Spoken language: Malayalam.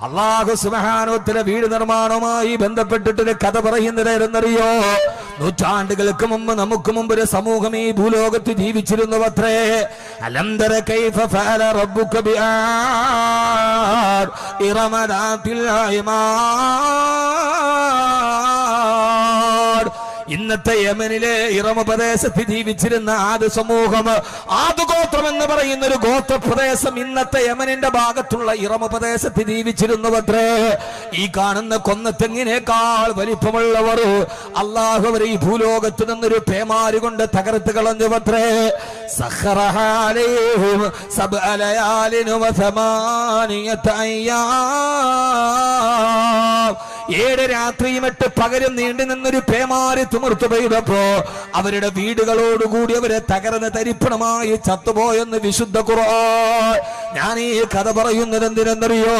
അല്ലാഹു സുബ്ഹാനഹു വ തആല വീട് നിർമ്മാണവുമായി ബന്ധപ്പെട്ടിട്ട് കഥ പറയുന്നതെന്നറിയോ? നൂറ്റാണ്ടുകൾക്ക് മുമ്പ് നമുക്ക് മുമ്പ് ഒരു സമൂഹം ഈ ഭൂലോകത്ത് ജീവിച്ചിരുന്നുവത്രേ. അലം തര കൈഫ ഫഅല റബ്ബുക ബിആദ് ഇറമ ദാതിൽ ഇമാദ്. ഇന്നത്തെ യമനിലെ ഇറമ പ്രദേശത്ത് ജീവിച്ചിരുന്ന ആദ് സമൂഹം, ആദ് ഗോത്രം എന്ന് പറയുന്ന ഒരു ഗോത്രപ്രദേശം ഇന്നത്തെ യമനിന്റെ ഭാഗത്തുള്ള ഇറമ പ്രദേശത്ത് ജീവിച്ചിരുന്നുവത്രേ. ഈ കാണുന്ന കൊന്നത്തെങ്ങിനേക്കാൾ വലിപ്പമുള്ളവർ അള്ളാഹു അവർ ഈ ഭൂലോകത്ത് നിന്നൊരു പേമാരി കൊണ്ട് തകർത്ത് കളഞ്ഞുവത്രേ. സഖറഹാലൈഹിം സബ്അ ലയാലിൻ വ സമാനിയത അയ്യാം. 7 രാത്രിയും 8 പകലും നീണ്ടു നിന്നൊരു പേമാരി തുമർത്തു പെയ്തപ്പോ അവരുടെ വീടുകളോടുകൂടി അവരെ തകർന്ന് തരിപ്പണമായി ചത്തുപോയെന്ന് വിശുദ്ധ ഖുർആൻ. ഞാൻ ഈ കഥ പറയുന്നത് എന്തിനെന്നറിയോ?